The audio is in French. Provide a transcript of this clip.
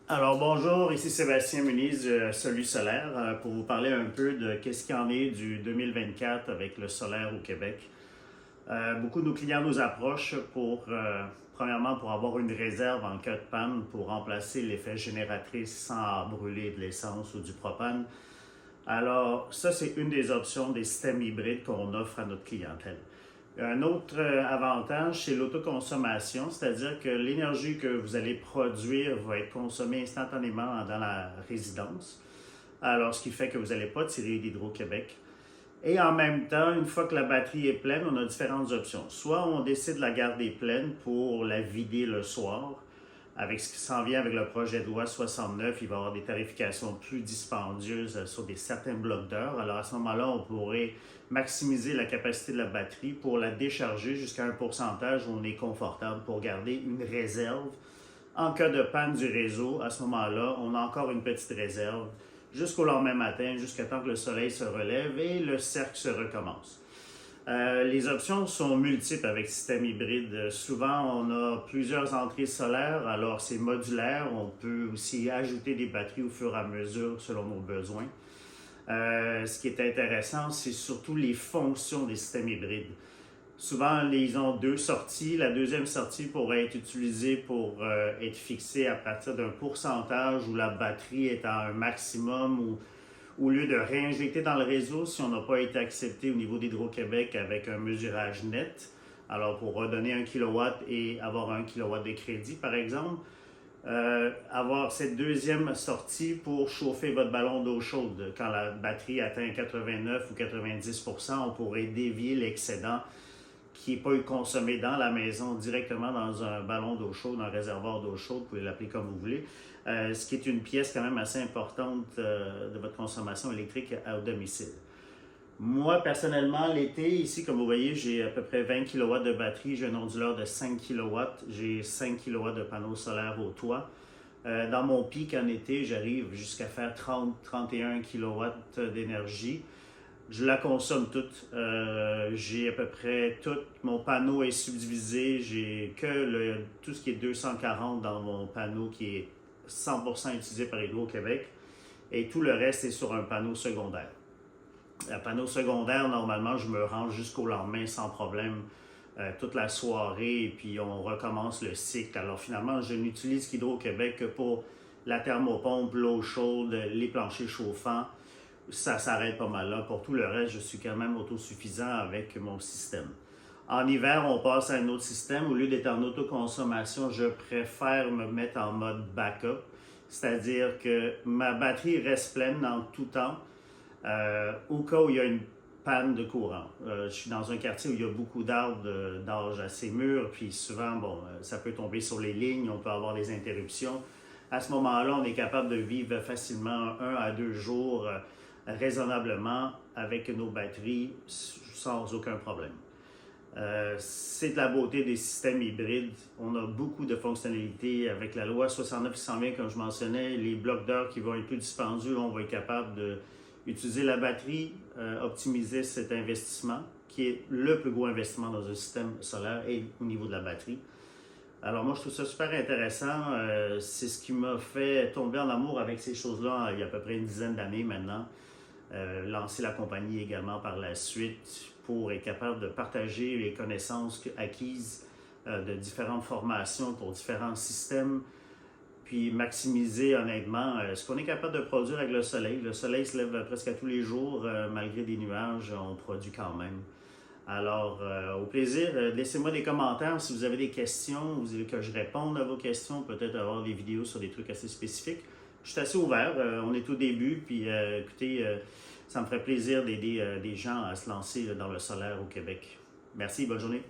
Alors bonjour, ici Sébastien Muniz de Solu Solaire pour vous parler un peu de qu'est-ce qu'il en est du 2024 avec le solaire au Québec. Beaucoup de nos clients nous approchent premièrement pour avoir une réserve en cas de panne pour remplacer l'effet génératrice sans brûler de l'essence ou du propane. Alors ça c'est une des options des systèmes hybrides qu'on offre à notre clientèle. Un autre avantage, c'est l'autoconsommation, c'est-à-dire que l'énergie que vous allez produire va être consommée instantanément dans la résidence, alors ce qui fait que vous n'allez pas tirer d'Hydro-Québec. Et en même temps, une fois que la batterie est pleine, on a différentes options. Soit on décide de la garder pleine pour la vider le soir. Avec ce qui s'en vient avec le projet de loi 69, il va y avoir des tarifications plus dispendieuses sur certains blocs d'heures. Alors à ce moment-là, on pourrait maximiser la capacité de la batterie pour la décharger jusqu'à un pourcentage où on est confortable pour garder une réserve. En cas de panne du réseau, à ce moment-là, on a encore une petite réserve jusqu'au lendemain matin, jusqu'à temps que le soleil se relève et le cercle se recommence. Les options sont multiples avec système hybride. Souvent, on a plusieurs entrées solaires, alors c'est modulaire. On peut aussi ajouter des batteries au fur et à mesure selon nos besoins. Ce qui est intéressant, c'est surtout les fonctions des systèmes hybrides. Souvent, ils ont deux sorties. La deuxième sortie pourrait être utilisée pour être fixée à partir d'un pourcentage où la batterie est à un maximum ou au lieu de réinjecter dans le réseau si on n'a pas été accepté au niveau d'Hydro-Québec avec un mesurage net. Alors, pour redonner 1 kW et avoir 1 kW de crédit, par exemple, avoir cette deuxième sortie pour chauffer votre ballon d'eau chaude. Quand la batterie atteint 89 ou 90%, on pourrait dévier l'excédent qui n'est pas eu consommé dans la maison directement dans un ballon d'eau chaude, un réservoir d'eau chaude, vous pouvez l'appeler comme vous voulez, ce qui est une pièce quand même assez importante de votre consommation électrique au domicile. Moi, personnellement, l'été, ici, comme vous voyez, j'ai à peu près 20 kW de batterie, j'ai un onduleur de 5 kW, j'ai 5 kW de panneaux solaires au toit. Dans mon pic en été, j'arrive jusqu'à faire 30-31 kW d'énergie. Je la consomme toute. J'ai à peu près tout. Mon panneau est subdivisé. J'ai que tout ce qui est 240 dans mon panneau qui est 100% utilisé par Hydro-Québec. Et tout le reste est sur un panneau secondaire. Un panneau secondaire, normalement, je me rends jusqu'au lendemain sans problème toute la soirée et puis on recommence le cycle. Alors finalement, je n'utilise qu'Hydro-Québec que pour la thermopompe, l'eau chaude, les planchers chauffants. Ça s'arrête pas mal là. Pour tout le reste, je suis quand même autosuffisant avec mon système. En hiver, on passe à un autre système. Au lieu d'être en autoconsommation, je préfère me mettre en mode backup. C'est-à-dire que ma batterie reste pleine dans tout temps au cas où il y a une panne de courant. Je suis dans un quartier où il y a beaucoup d'arbres d'âge assez mûr, puis souvent, ça peut tomber sur les lignes, on peut avoir des interruptions. À ce moment-là, on est capable de vivre facilement 1 à 2 jours raisonnablement avec nos batteries sans aucun problème. C'est de la beauté des systèmes hybrides. On a beaucoup de fonctionnalités avec la loi 69 qui s'en vient, comme je mentionnais, les blocs d'heures qui vont être plus dispendieux, on va être capable d'utiliser la batterie, optimiser cet investissement, qui est le plus gros investissement dans un système solaire et au niveau de la batterie. Alors moi, je trouve ça super intéressant. C'est ce qui m'a fait tomber en amour avec ces choses-là il y a à peu près une dizaine d'années maintenant. Lancer la compagnie également par la suite pour être capable de partager les connaissances acquises de différentes formations pour différents systèmes, puis maximiser honnêtement ce qu'on est capable de produire avec le soleil. Le soleil se lève presque à tous les jours, malgré des nuages, on produit quand même. Alors, au plaisir, laissez-moi des commentaires si vous avez des questions, vous voulez que je réponde à vos questions, peut-être avoir des vidéos sur des trucs assez spécifiques. Je suis assez ouvert, on est au début, puis écoutez, ça me ferait plaisir d'aider des gens à se lancer dans le solaire au Québec. Merci, bonne journée.